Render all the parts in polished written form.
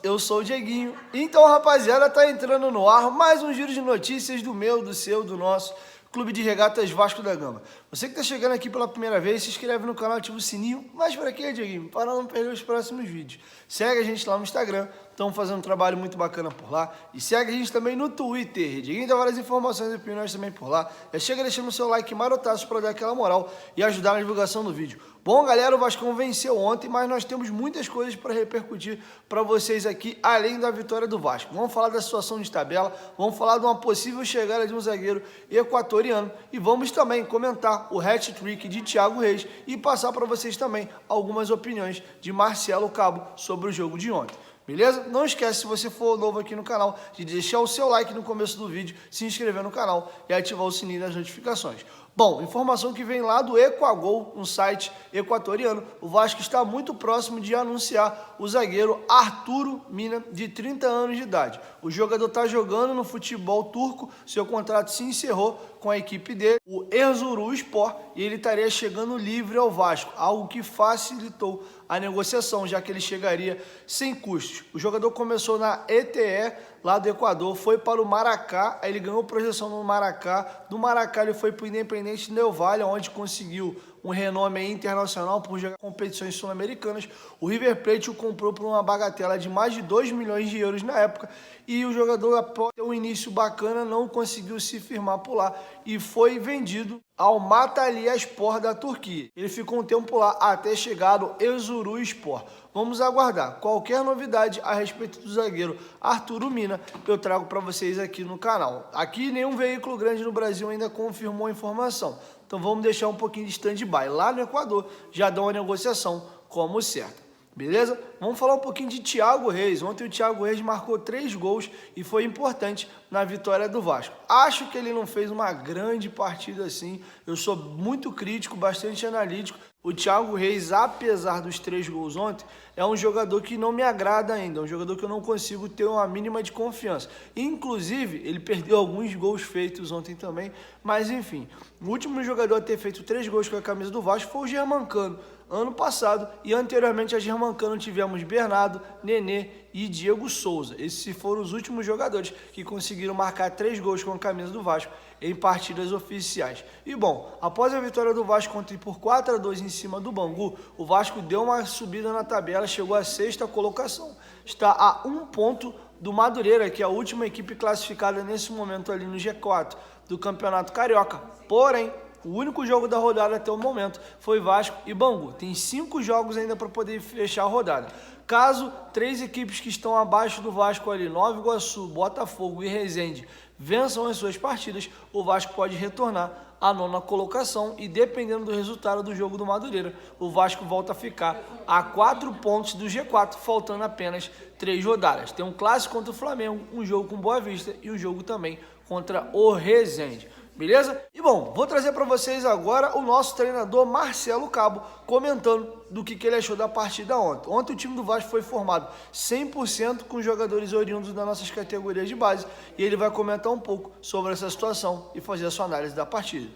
Eu sou o Dieguinho. Então, rapaziada, tá entrando no ar mais um giro de notícias do meu, do seu, do nosso Clube de Regatas Vasco da Gama. Você que tá chegando aqui pela primeira vez, se inscreve no canal, ativa o sininho. Mas pra quê, Dieguinho? Para não perder os próximos vídeos. Segue a gente lá no Instagram, estamos fazendo um trabalho muito bacana por lá. E segue a gente também no Twitter. Dieguinho dá várias informações e opiniões também por lá. Já chega deixando o seu like marotaço para dar aquela moral e ajudar na divulgação do vídeo. Bom, galera, o Vascão venceu ontem, mas nós temos muitas coisas para repercutir para vocês aqui, além da vitória do Vasco. Vamos falar da situação de tabela, vamos falar de uma possível chegada de um zagueiro equatoriano e vamos também comentar o hat-trick de Thiago Reis e passar para vocês também algumas opiniões de Marcelo Cabo sobre o jogo de ontem. Beleza? Não esquece, se você for novo aqui no canal, de deixar o seu like no começo do vídeo, se inscrever no canal e ativar o sininho das notificações. Bom, informação que vem lá do Equagol, um site equatoriano. O Vasco está muito próximo de anunciar o zagueiro Arturo Mina, de 30 anos de idade. O jogador está jogando no futebol turco, seu contrato se encerrou com a equipe dele, o Erzurumspor, e ele estaria chegando livre ao Vasco, algo que facilitou a negociação, já que ele chegaria sem custos. O jogador começou na ETE, lá do Equador, foi para o Maracá, aí ele ganhou projeção no Maracá, do Maracá ele foi para o Independente Del Valle, onde conseguiu um renome internacional por jogar competições sul-americanas. O River Plate o comprou por uma bagatela de mais de 2 milhões de euros na época, e o jogador, após ter um início bacana, não conseguiu se firmar por lá e foi vendido ao Matalyaspor da Turquia. Ele ficou um tempo lá até chegar ao Erzurumspor. Vamos aguardar. Qualquer novidade a respeito do zagueiro Arturo Mina, eu trago para vocês aqui no canal. Aqui nenhum veículo grande no Brasil ainda confirmou a informação. Então vamos deixar um pouquinho de stand-by. Lá no Equador já dá uma negociação como certa. Beleza? Vamos falar um pouquinho de Thiago Reis. Ontem o Thiago Reis marcou 3 gols e foi importante na vitória do Vasco. Acho que ele não fez uma grande partida assim. Eu sou muito crítico, bastante analítico. O Thiago Reis, apesar dos 3 gols ontem, é um jogador que não me agrada ainda. É um jogador que eu não consigo ter uma mínima de confiança. Inclusive, ele perdeu alguns gols feitos ontem também. Mas enfim, o último jogador a ter feito 3 gols com a camisa do Vasco foi o Germancano, ano passado, e anteriormente a Germancano tivemos Bernardo, Nenê e Diego Souza. Esses foram os últimos jogadores que conseguiram marcar 3 gols com a camisa do Vasco em partidas oficiais. E bom, após a vitória do Vasco ontem por 4-2 em cima do Bangu, o Vasco deu uma subida na tabela, chegou à 6ª colocação. Está a 1 ponto do Madureira, que é a última equipe classificada nesse momento ali no G4 do Campeonato Carioca. Porém, o único jogo da rodada até o momento foi Vasco e Bangu. Tem 5 jogos ainda para poder fechar a rodada. Caso 3 equipes que estão abaixo do Vasco ali, Nova Iguaçu, Botafogo e Resende, vençam as suas partidas, o Vasco pode retornar à 9ª colocação e, dependendo do resultado do jogo do Madureira, o Vasco volta a ficar a 4 pontos do G4, faltando apenas 3 rodadas. Tem um clássico contra o Flamengo, um jogo com Boa Vista e um jogo também contra o Resende. Beleza? E bom, vou trazer para vocês agora o nosso treinador Marcelo Cabo comentando do que ele achou da partida ontem. Ontem o time do Vasco foi formado 100% com jogadores oriundos das nossas categorias de base e ele vai comentar um pouco sobre essa situação e fazer a sua análise da partida.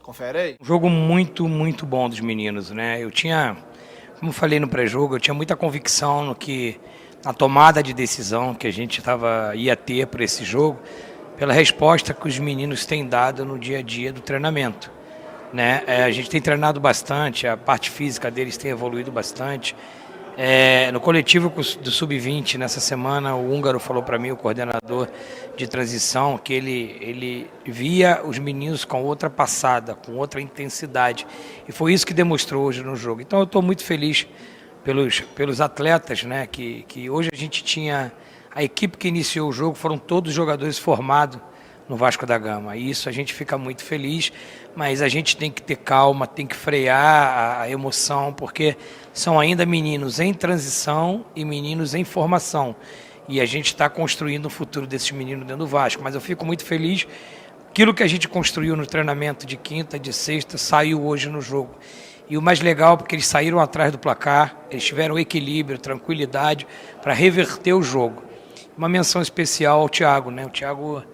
Confere aí. Um jogo muito bom dos meninos, né? Eu tinha, como falei no pré-jogo, eu tinha muita convicção na tomada de decisão que a gente ia ter para esse jogo, pela resposta que os meninos têm dado no dia a dia do treinamento, né? A gente tem treinado bastante, a parte física deles tem evoluído bastante. No coletivo do Sub-20, nessa semana, o Húngaro falou para mim, o coordenador de transição, que ele via os meninos com outra passada, com outra intensidade. E foi isso que demonstrou hoje no jogo. Então eu estou muito feliz pelos atletas, né? Que hoje a gente tinha... A equipe que iniciou o jogo foram todos jogadores formados no Vasco da Gama. E isso a gente fica muito feliz, mas a gente tem que ter calma, tem que frear a emoção, porque são ainda meninos em transição e meninos em formação. E a gente está construindo o futuro desses meninos dentro do Vasco. Mas eu fico muito feliz. Aquilo que a gente construiu no treinamento de quinta, de sexta, saiu hoje no jogo. E o mais legal, porque eles saíram atrás do placar, eles tiveram equilíbrio, tranquilidade para reverter o jogo. uma menção especial ao Thiago, né? O Thiago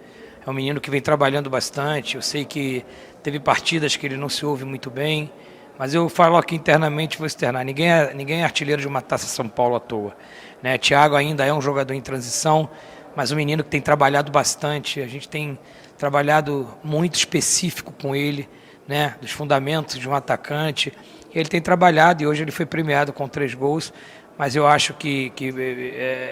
é um menino que vem trabalhando bastante. Eu sei que teve partidas que ele não se ouve muito bem, mas eu falo aqui internamente, vou externar. Ninguém é artilheiro de uma Taça São Paulo à toa, né? Thiago ainda é um jogador em transição, mas um menino que tem trabalhado bastante. A gente tem trabalhado muito específico com ele, né? Dos fundamentos de um atacante. Ele tem trabalhado e hoje ele foi premiado com 3 gols. Mas eu acho que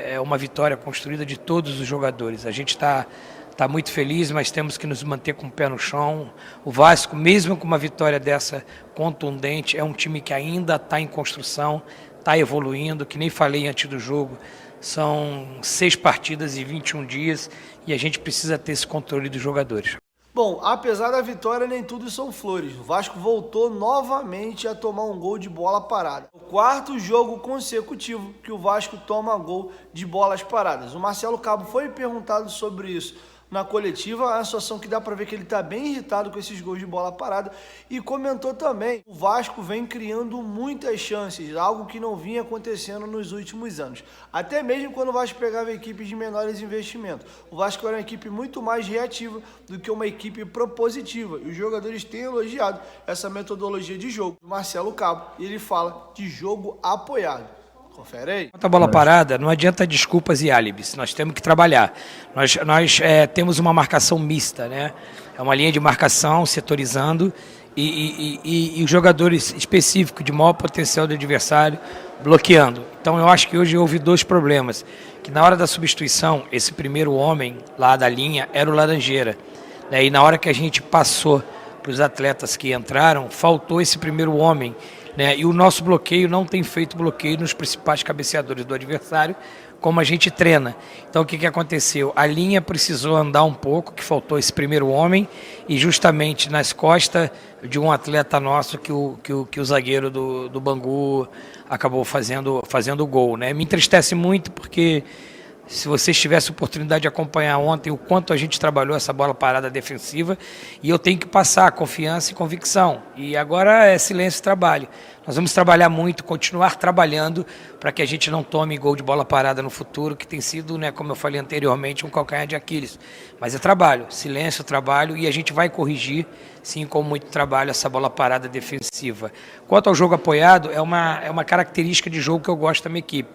é uma vitória construída de todos os jogadores. A gente está muito feliz, mas temos que nos manter com o pé no chão. O Vasco, mesmo com uma vitória dessa contundente, é um time que ainda está em construção, está evoluindo, que nem falei antes do jogo. São 6 partidas e 21 dias e a gente precisa ter esse controle dos jogadores. Bom, apesar da vitória, nem tudo são flores. O Vasco voltou novamente a tomar um gol de bola parada. O 4º jogo consecutivo que o Vasco toma gol de bolas paradas. O Marcelo Cabo foi perguntado sobre isso na coletiva, a situação que dá para ver que ele está bem irritado com esses gols de bola parada, e comentou também: o Vasco vem criando muitas chances, algo que não vinha acontecendo nos últimos anos. Até mesmo quando o Vasco pegava equipes de menores investimentos. O Vasco era uma equipe muito mais reativa do que uma equipe propositiva, e os jogadores têm elogiado essa metodologia de jogo. O Marcelo Cabo, ele fala de jogo apoiado. Confere aí. Quanto à bola parada, não adianta desculpas e álibis, nós temos que trabalhar. Nós temos uma marcação mista, né? É uma linha de marcação setorizando e os jogadores específicos de maior potencial do adversário bloqueando. Então eu acho que hoje houve 2 problemas, que na hora da substituição, esse primeiro homem lá da linha era o Laranjeira, né? E na hora que a gente passou para os atletas que entraram, faltou esse primeiro homem, né? E o nosso bloqueio não tem feito bloqueio nos principais cabeceadores do adversário, como a gente treina. Então o que aconteceu? A linha precisou andar um pouco, que faltou esse primeiro homem, e justamente nas costas de um atleta nosso que o zagueiro do Bangu acabou fazendo o gol, né? Me entristece muito porque, se vocês tivessem oportunidade de acompanhar ontem o quanto a gente trabalhou essa bola parada defensiva, e eu tenho que passar confiança e convicção. E agora é silêncio e trabalho. Nós vamos trabalhar muito, continuar trabalhando para que a gente não tome gol de bola parada no futuro, que tem sido, né, como eu falei anteriormente, um calcanhar de Aquiles. Mas é trabalho, silêncio, trabalho, e a gente vai corrigir, sim, com muito trabalho, essa bola parada defensiva. Quanto ao jogo apoiado, é uma característica de jogo que eu gosto da minha equipe.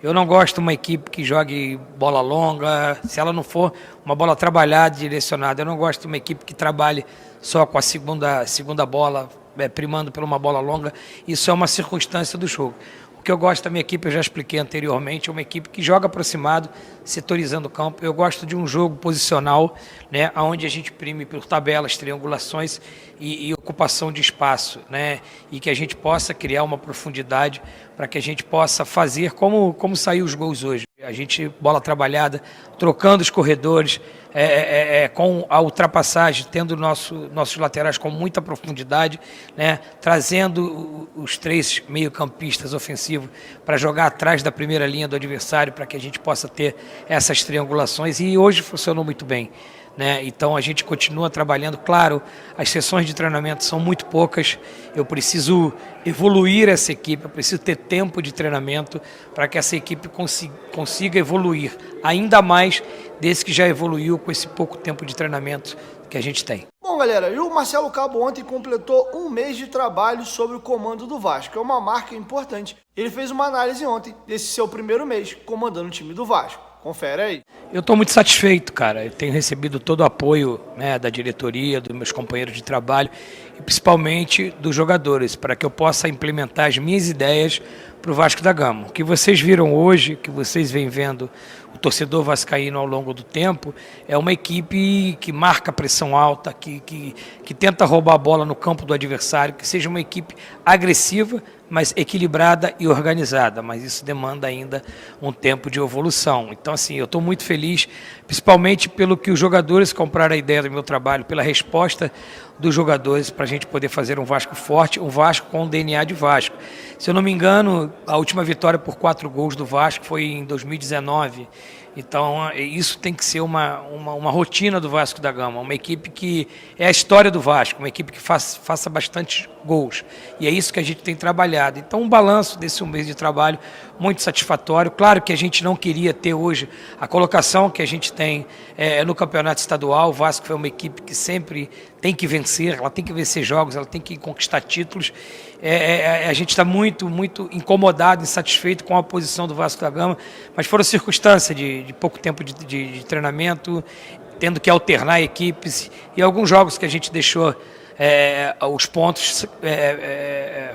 Eu não gosto de uma equipe que jogue bola longa, se ela não for uma bola trabalhada, direcionada. Eu não gosto de uma equipe que trabalhe só com a segunda bola, primando por uma bola longa. Isso é uma circunstância do jogo. O que eu gosto da minha equipe, eu já expliquei anteriormente, é uma equipe que joga aproximado, setorizando o campo. Eu gosto de um jogo posicional, né, onde a gente prime por tabelas, triangulações e ocupação de espaço, né, e que a gente possa criar uma profundidade para que a gente possa fazer como saiu os gols hoje. A gente, bola trabalhada, trocando os corredores, com a ultrapassagem, tendo nossos laterais com muita profundidade, né, trazendo os 3 meio-campistas ofensivos para jogar atrás da primeira linha do adversário, para que a gente possa ter essas triangulações, e hoje funcionou muito bem, né? Então a gente continua trabalhando. Claro, as sessões de treinamento são muito poucas, eu preciso evoluir essa equipe, eu preciso ter tempo de treinamento para que essa equipe consiga evoluir ainda mais desse que já evoluiu com esse pouco tempo de treinamento que a gente tem. Bom, galera, e o Marcelo Cabo ontem completou 1 mês de trabalho sobre o comando do Vasco. É uma marca importante. Ele fez uma análise ontem desse seu primeiro mês comandando o time do Vasco. Confere aí. Eu estou muito satisfeito, cara. Eu tenho recebido todo o apoio, né, da diretoria, dos meus companheiros de trabalho e principalmente dos jogadores, para que eu possa implementar as minhas ideias para o Vasco da Gama. O que vocês viram hoje, que vocês vêm vendo o torcedor vascaíno ao longo do tempo, é uma equipe que marca pressão alta, que tenta roubar a bola no campo do adversário, que seja uma equipe agressiva, mas equilibrada e organizada, mas isso demanda ainda um tempo de evolução. Então, assim, eu estou muito feliz, principalmente pelo que os jogadores compraram a ideia do meu trabalho, pela resposta dos jogadores para a gente poder fazer um Vasco forte, um Vasco com o DNA de Vasco. Se eu não me engano, a última vitória por 4 gols do Vasco foi em 2019, Então, isso tem que ser uma rotina do Vasco da Gama, uma equipe que é a história do Vasco, uma equipe que faça bastante gols. E é isso que a gente tem trabalhado. Então, um balanço desse um mês de trabalho muito satisfatório. Claro que a gente não queria ter hoje a colocação que a gente tem no campeonato estadual. O Vasco é uma equipe que sempre tem que vencer, ela tem que vencer jogos, ela tem que conquistar títulos. A gente está muito incomodado, insatisfeito com a posição do Vasco da Gama, mas foram circunstâncias de pouco tempo de treinamento, tendo que alternar equipes e alguns jogos que a gente deixou os pontos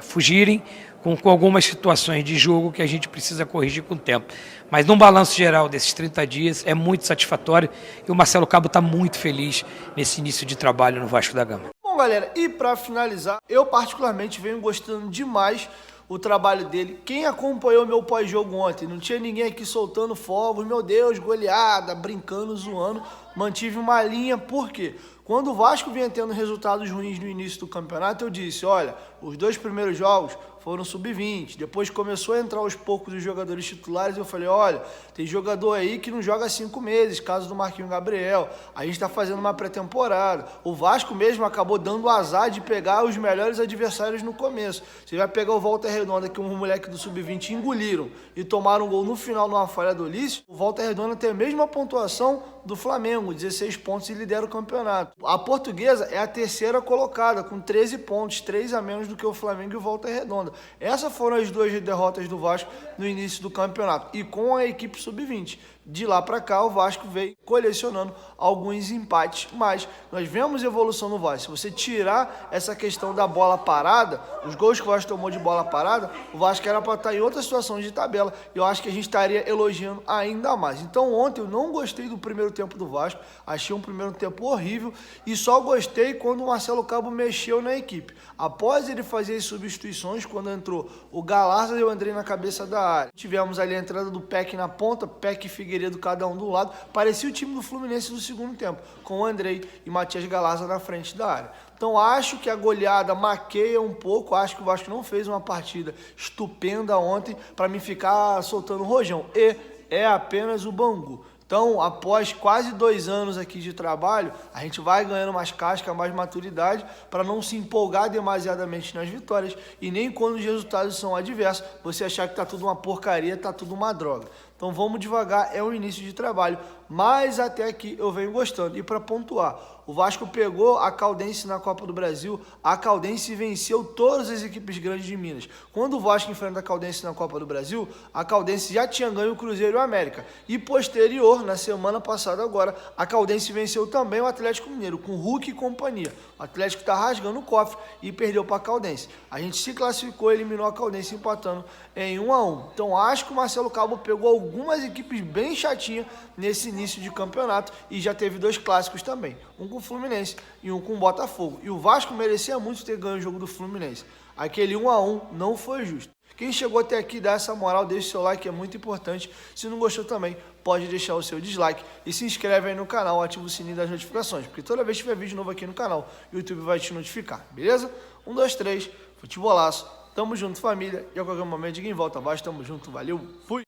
fugirem com algumas situações de jogo que a gente precisa corrigir com o tempo. Mas num balanço geral desses 30 dias é muito satisfatório e o Marcelo Cabo está muito feliz nesse início de trabalho no Vasco da Gama. Bom, galera, e para finalizar, eu particularmente venho gostando demais o trabalho dele. Quem acompanhou meu pós-jogo ontem, não tinha ninguém aqui soltando fogos, meu Deus, goleada, brincando, zoando, mantive uma linha, por quê? Quando o Vasco vinha tendo resultados ruins no início do campeonato, eu disse, olha, os 2 primeiros jogos foram sub-20, depois começou a entrar aos poucos os jogadores titulares, eu falei, olha, tem jogador aí que não joga há 5 meses, caso do Marquinhos Gabriel, a gente está fazendo uma pré-temporada, o Vasco mesmo acabou dando o azar de pegar os melhores adversários no começo, você vai pegar o Volta Redonda, que um moleque do sub-20 engoliram e tomaram um gol no final numa falha do Ulisses, o Volta Redonda tem a mesma pontuação do Flamengo, 16 pontos e lidera o campeonato. A Portuguesa é a 3ª colocada, com 13 pontos, 3 a menos do que o Flamengo e o Volta Redonda. Essas foram as 2 derrotas do Vasco no início do campeonato. E com a equipe sub-20. De lá para cá, o Vasco veio colecionando alguns empates, mas nós vemos evolução no Vasco. Se você tirar essa questão da bola parada, os gols que o Vasco tomou de bola parada, o Vasco era para estar em outra situação de tabela, e eu acho que a gente estaria elogiando ainda mais. Então ontem eu não gostei do primeiro tempo do Vasco, achei um primeiro tempo horrível, e só gostei quando o Marcelo Cabo mexeu na equipe. Após ele fazer as substituições, quando entrou o Galarza e o Andrei na cabeça da área, tivemos ali a entrada do Peck na ponta, Peck e Figueiredo cada um do lado, parecia o time do Fluminense do segundo tempo, com o Andrei e Matias Galarza na frente da área. Então acho que a goleada maqueia um pouco, acho que o Vasco não fez uma partida estupenda ontem para mim ficar soltando rojão, e é apenas o Bangu. Então, após quase 2 anos aqui de trabalho, a gente vai ganhando mais casca, mais maturidade, para não se empolgar demasiadamente nas vitórias e nem quando os resultados são adversos, você achar que tá tudo uma porcaria, tá tudo uma droga. Então vamos devagar, é o início de trabalho, mas até aqui eu venho gostando. E para pontuar, o Vasco pegou a Caldense na Copa do Brasil, a Caldense venceu todas as equipes grandes de Minas. Quando o Vasco enfrenta a Caldense na Copa do Brasil, a Caldense já tinha ganho o Cruzeiro e o América. E posterior, na semana passada agora, a Caldense venceu também o Atlético Mineiro, com Hulk e companhia. O Atlético está rasgando o cofre e perdeu para a Caldense. A gente se classificou, eliminou a Caldense empatando em 1-1. Então acho que o Marcelo Cabo pegou algumas equipes bem chatinhas nesse início de campeonato e já teve 2 clássicos também, um com o Fluminense e um com o Botafogo. E o Vasco merecia muito ter ganho o jogo do Fluminense. Aquele 1-1 não foi justo. Quem chegou até aqui, dá essa moral, deixa o seu like, é muito importante. Se não gostou também, pode deixar o seu dislike e se inscreve aí no canal, ativa o sininho das notificações, porque toda vez que tiver vídeo novo aqui no canal, o YouTube vai te notificar, beleza? 1, 2, 3, futebolaço, tamo junto família, e a qualquer momento diga em volta abaixo, tamo junto, valeu, fui!